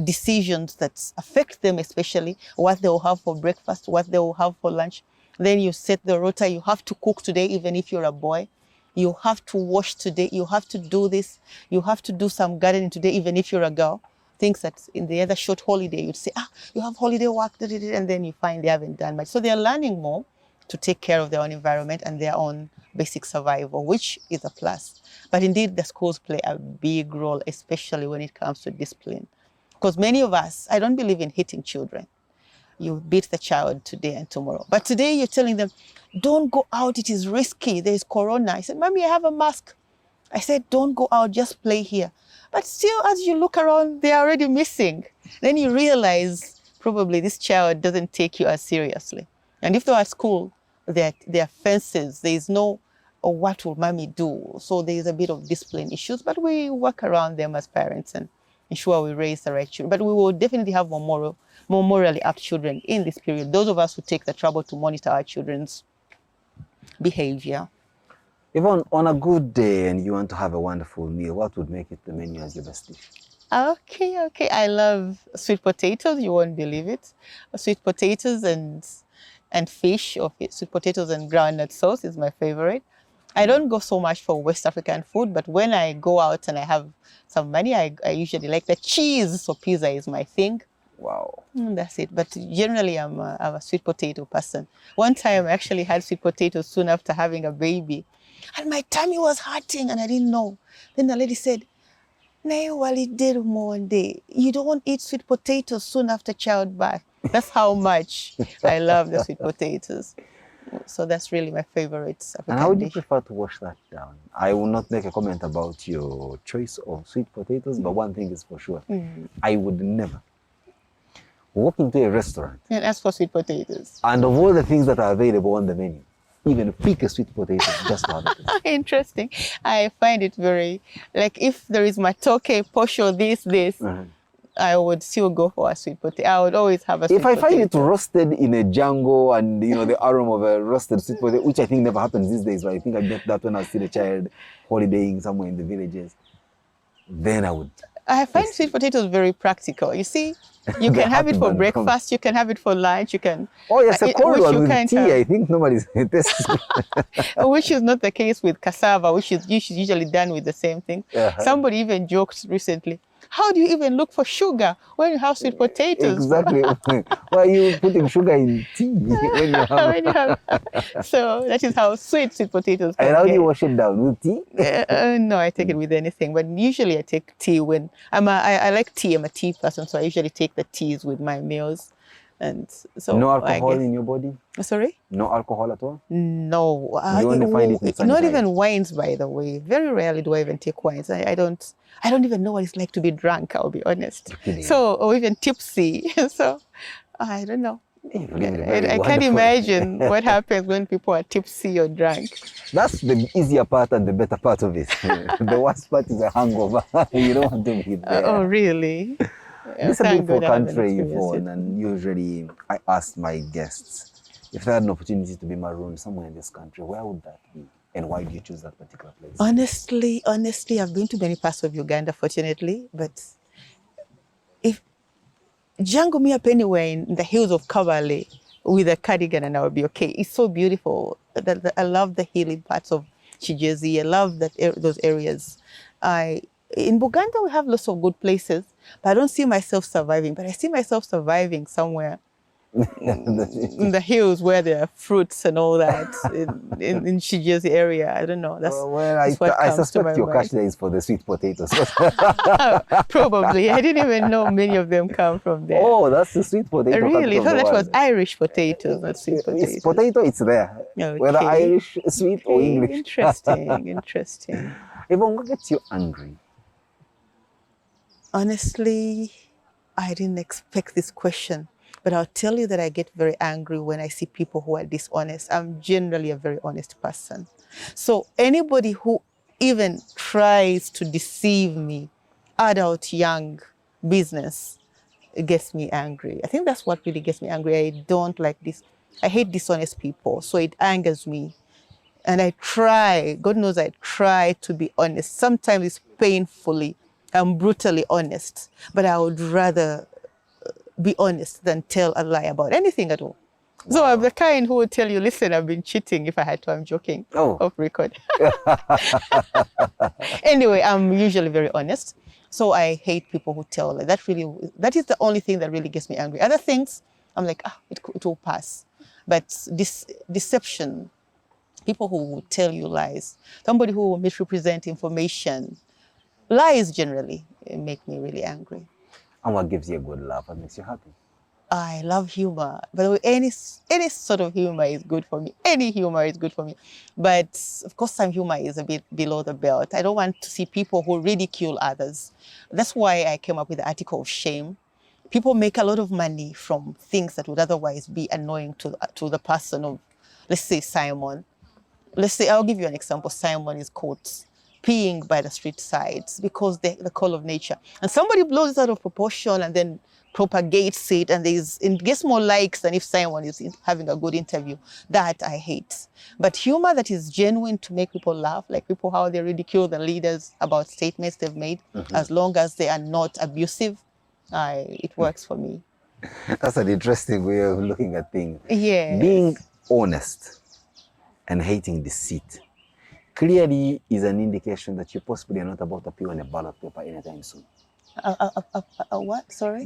decisions that affect them, especially what they will have for breakfast, what they will have for lunch. Then you set the rota. You have to cook today, even if you're a boy. You have to wash today. You have to do this. You have to do some gardening today, even if you're a girl. Things that in the other short holiday, you'd say, you have holiday work, and then you find they haven't done much. So they're learning more to take care of their own environment and their own basic survival, which is a plus. But indeed, the schools play a big role, especially when it comes to discipline. Because many of us, I don't believe in hitting children. You beat the child today and tomorrow. But today you're telling them, don't go out, it is risky, there is corona. I said, Mommy, I have a mask. I said, don't go out, just play here. But still, as you look around, they're already missing. Then you realize probably this child doesn't take you as seriously. And if they're at school, there are fences. There is no, what will mommy do? So there's a bit of discipline issues, but we work around them as parents and ensure we raise the right children. But we will definitely have more morally apt children in this period. Those of us who take the trouble to monitor our children's behavior. Yvonne, on a good day and you want to have a wonderful meal, what would make it the menu as your best dish? Okay. I love sweet potatoes. You won't believe it. Sweet potatoes and fish, or sweet potatoes and groundnut sauce is my favorite. I don't go so much for West African food, but when I go out and I have some money, I usually like the cheese. So pizza is my thing. Wow. That's it. But generally, I'm a sweet potato person. One time I actually had sweet potatoes soon after having a baby. And my tummy was hurting and I didn't know. Then the lady said, you don't eat sweet potatoes soon after childbirth. That's how much I love the sweet potatoes. So that's really my favorite African And how would you dish. prefer to wash that down? I will not make a comment about your choice of sweet potatoes, but one thing is for sure. I would never walk into a restaurant And ask for sweet potatoes. and of all the things that are available on the menu, even pick a sweet potato just to have it. Interesting. I find it very, like if there is matoke, posho, this, I would still go for a sweet potato. I would always have a sweet If I potato. find it roasted in a jungle and the aroma of a roasted sweet potato, which I think never happens these days, but I think I get that when I was still a child holidaying somewhere in the villages, then I would. I find sweet potatoes very practical. You see, you The can have it for heartburn breakfast, you can have it for lunch, you can... Oh yes, a cold which one you with can't tea. have. I think nobody's tasting. Which is not the case with cassava, which is usually done with the same thing. Somebody even joked recently, how do you even look for sugar when you have sweet potatoes? Exactly. Why are you putting sugar in tea when you have? So that is how sweet potatoes can And how do you get. wash it down? With tea? No, I take it with anything, but usually I take tea when I like tea. I'm a tea person, so I usually take the teas with my meals, and so No I alcohol guess- in your body? Sorry? No alcohol at all? No. You only find it in Not sanitized? even wines, by the way. Very rarely do I even take wines. I don't even know what it's like to be drunk, I'll be honest. Really? So, or even tipsy. So, I don't know. You're really very I can't wonderful. imagine what happens when people are tipsy or drunk. That's the easier part and the better part of it. The worst part is a hangover. You don't want to be there. Oh, really? This is a Thank beautiful God I haven't country, experienced Yvonne, it. and usually I ask my guests if they had an opportunity to be marooned somewhere in this country, where would that be? And why do you choose that particular place? Honestly, I've been to many parts of Uganda, fortunately, but if jangle me up anywhere in the hills of Kabale with a cardigan and I will be okay. It's so beautiful. I love the hilly parts of Chigezi. I love those areas. In Buganda, we have lots of good places, but I don't see myself surviving. But I see myself surviving somewhere in the hills where there are fruits and all that in Chigezi area. I don't know. That's what I comes to my suspect your cash mind. there is for the sweet potatoes. Probably. I didn't even know many of them come from there. Oh, that's the sweet potato. Really? capital So of the that was world. Irish potatoes, not sweet potatoes. It's potato, it's there. Whether Okay. Irish, sweet, or Okay, English. interesting, interesting. Yvonne, what gets you angry? Honestly, I didn't expect this question, but I'll tell you that I get very angry when I see people who are dishonest. I'm generally a very honest person. So anybody who even tries to deceive me, adult, young, business, it gets me angry. I think that's what really gets me angry. I don't like this. I hate dishonest people, so it angers me. And I try, God knows I try to be honest. Sometimes it's painfully and brutally honest, but I would rather be honest than tell a lie about anything at all. So I'm the kind who would tell you, listen, I've been cheating if I had to. I'm joking. Oh. Off record. Anyway, I'm usually very honest. So I hate people who tell lies. That is the only thing that really gets me angry. Other things, I'm like, it will pass. But this deception, people who will tell you lies, somebody who will misrepresent information, lies generally make me really angry. And what gives you a good laugh? What makes you happy? I love humor. By the way, any sort of humor is good for me. Any humor is good for me. But of course, some humor is a bit below the belt. I don't want to see people who ridicule others. That's why I came up with the article of shame. People make a lot of money from things that would otherwise be annoying to the person of, let's say, Simon. Let's say, I'll give you an example. Simon is caught peeing by the street sides because the call of nature. And somebody blows it out of proportion and then propagates it, and it gets more likes than if Simon is having a good interview. That I hate. But humor that is genuine to make people laugh, like people how they ridicule the leaders about statements they've made, as long as they are not abusive, it works for me. That's an interesting way of looking at things. Yes. Being honest and hating deceit clearly is an indication that you possibly are not about to appear on a ballot paper anytime soon. What? Sorry?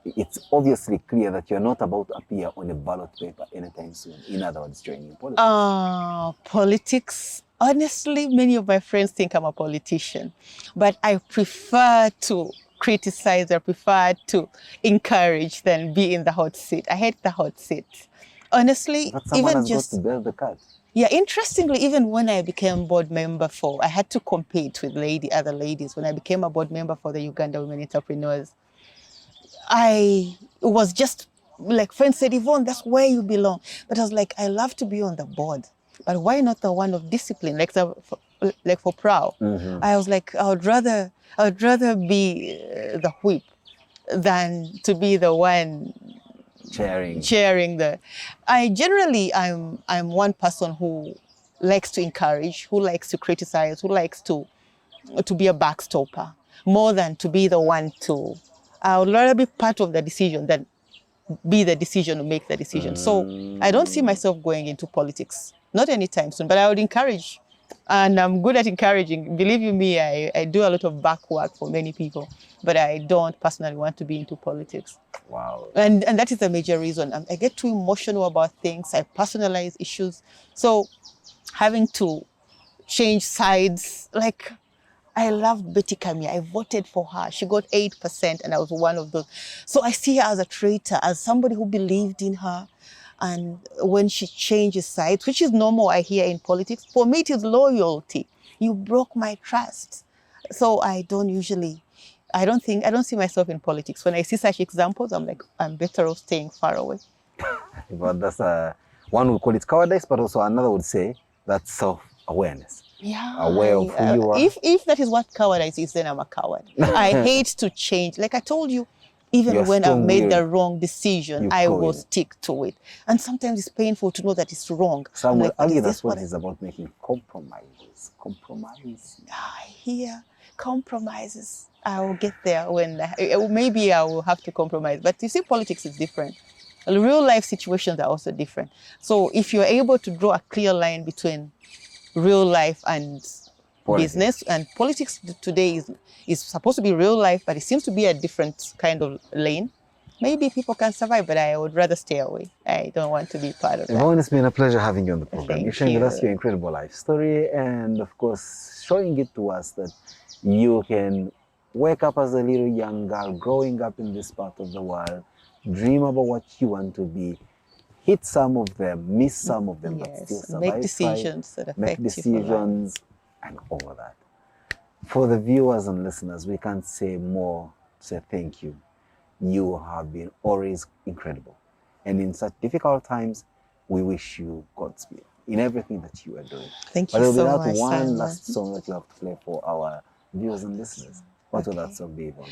It's obviously clear that you're not about to appear on a ballot paper anytime soon. In other words, joining politics. Politics. Honestly, many of my friends think I'm a politician, but I prefer to criticize, I prefer to encourage than be in the hot seat. I hate the hot seat. Honestly, But someone even has just got to bear the cut. yeah, interestingly, even when I became board member I had to compete with other ladies. When I became a board member for the Uganda Women Entrepreneurs, it was just like friends said, Yvonne, that's where you belong. But I was like, I love to be on the board, but why not the one of discipline, like for PROW? I was like, I would rather be the whip than to be the one sharing the. I'm one person who likes to encourage, who likes to criticize, who likes to be a backstopper more than to be the one to. I would rather be part of the decision than be the decision to make the decision. So I don't see myself going into politics, not anytime soon, but I would encourage. And I'm good at encouraging. Believe you me, I do a lot of back work for many people, but I don't personally want to be into politics. Wow. And that is the major reason. I get too emotional about things. I personalize issues. So having to change sides, like I loved Betty Kamia. I voted for her. She got 8% and I was one of those. So I see her as a traitor, as somebody who believed in her. And when she changes sides, which is normal, I hear in politics, for me it is loyalty. You broke my trust. So I don't see myself in politics. When I see such examples, I'm like, I'm better off staying far away. But that's one would call it cowardice, but also another would say that's self-awareness. Yeah. Aware of who you are. If that is what cowardice is, then I'm a coward. I hate to change. Like I told you, even You're when I've made strong-willed. the wrong decision, You I go will in. stick to it. And sometimes it's painful to know that it's wrong. Some I'm will like, but argue is that's this what I- it's about, making compromises. Compromise. I hear compromises. I will get there when maybe I will have to compromise. But you see, politics is different. Real life situations are also different. So if you're able to draw a clear line between real life and Politics. business, and politics today is supposed to be real life, but it seems to be a different kind of lane. Maybe people can survive, but I would rather stay away. I don't want to be part of that. Yvonne, it's been a pleasure having you on the program. Thank You're sharing with us you. your incredible life story and, of course, showing it to us that you can wake up as a little young girl growing up in this part of the world, dream about what you want to be, hit some of them, miss some of them, but still Yes, survive, make decisions that affect make you for life. decisions, and all of that. For the viewers and listeners, we can't say more to say thank you. You have been always incredible. And in such difficult times, we wish you Godspeed in everything that you are doing. Thank But you there'll be so that much, one Simon. last song that you have to play for our viewers and listeners. What will that song be, Yvonne?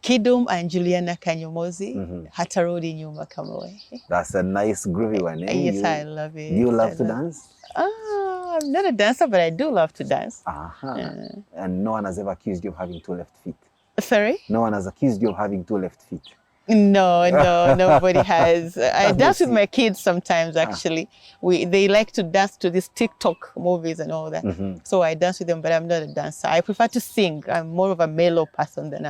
Kidum and Juliana Kanyomozi, Hatarudi Nyuma Kamoe. That's a nice groovy one, eh? Yes, I love it. Do you love I to dance? I'm not a dancer, but I do love to dance. And no one has ever accused you of having two left feet. Sorry? No one has accused you of having two left feet. No, nobody has. I Let me dance with see. my kids sometimes, actually. They like to dance to these TikTok movies and all that. So I dance with them, but I'm not a dancer. I prefer to sing. I'm more of a mellow person than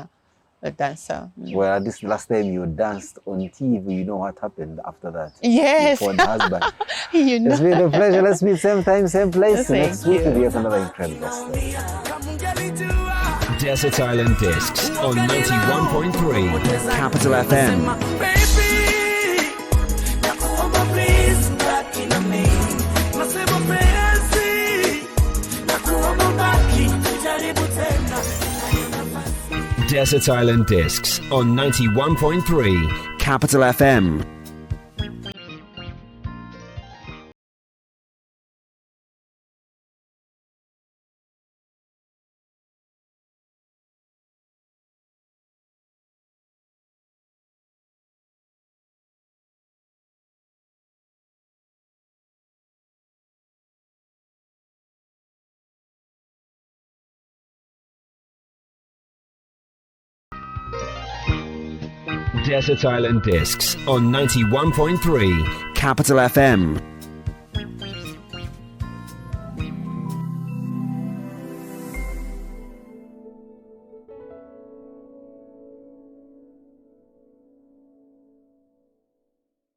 a dancer. Well, this last time you danced on TV, you know what happened after that? Yes. For the husband. You know. It's been a pleasure. Let's meet same time, same place Thank next week you. with yet another incredible story. Desert Island Discs on 91.3 Capital FM. Desert Island Discs on 91.3 Capital FM. Desert Island Discs on 91.3 Capital FM.